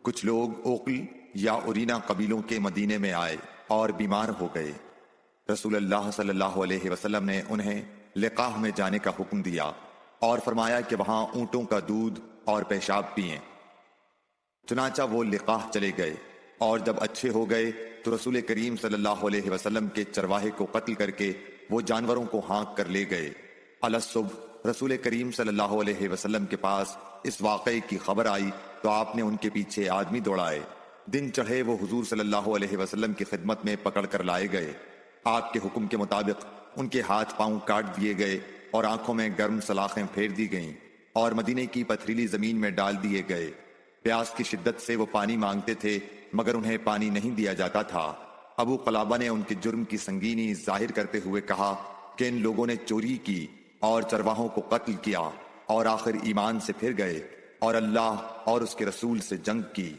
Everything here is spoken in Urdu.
کچھ لوگ اوقل یا اورینا قبیلوں کے مدینے میں آئے اور بیمار ہو گئے۔ رسول اللہ صلی اللہ علیہ وسلم نے انہیں لقاح میں جانے کا حکم دیا اور فرمایا کہ وہاں اونٹوں کا دودھ اور پیشاب پئیں۔ چنانچہ وہ لقاح چلے گئے، اور جب اچھے ہو گئے تو رسول کریم صلی اللہ علیہ وسلم کے چرواہے کو قتل کر کے وہ جانوروں کو ہانک کر لے گئے۔ الصبح رسول کریم صلی اللہ علیہ وسلم کے پاس اس واقعے کی خبر آئی تو آپ نے ان کے پیچھے آدمی دوڑائے۔ دن چڑھے وہ حضور صلی اللہ علیہ وسلم کی خدمت میں پکڑ کر لائے گئے۔ آپ کے حکم کے مطابق ان کے ہاتھ پاؤں کاٹ دیے گئے اور آنکھوں میں گرم سلاخیں پھیر دی گئیں اور مدینے کی پتھریلی زمین میں ڈال دیے گئے۔ پیاس کی شدت سے وہ پانی مانگتے تھے مگر انہیں پانی نہیں دیا جاتا تھا۔ ابو قلابہ نے ان کے جرم کی سنگینی ظاہر کرتے ہوئے کہا کہ ان لوگوں نے چوری کی اور چرواہوں کو قتل کیا اور آخر ایمان سے پھر گئے اور اللہ اور اس کے رسول سے جنگ کی۔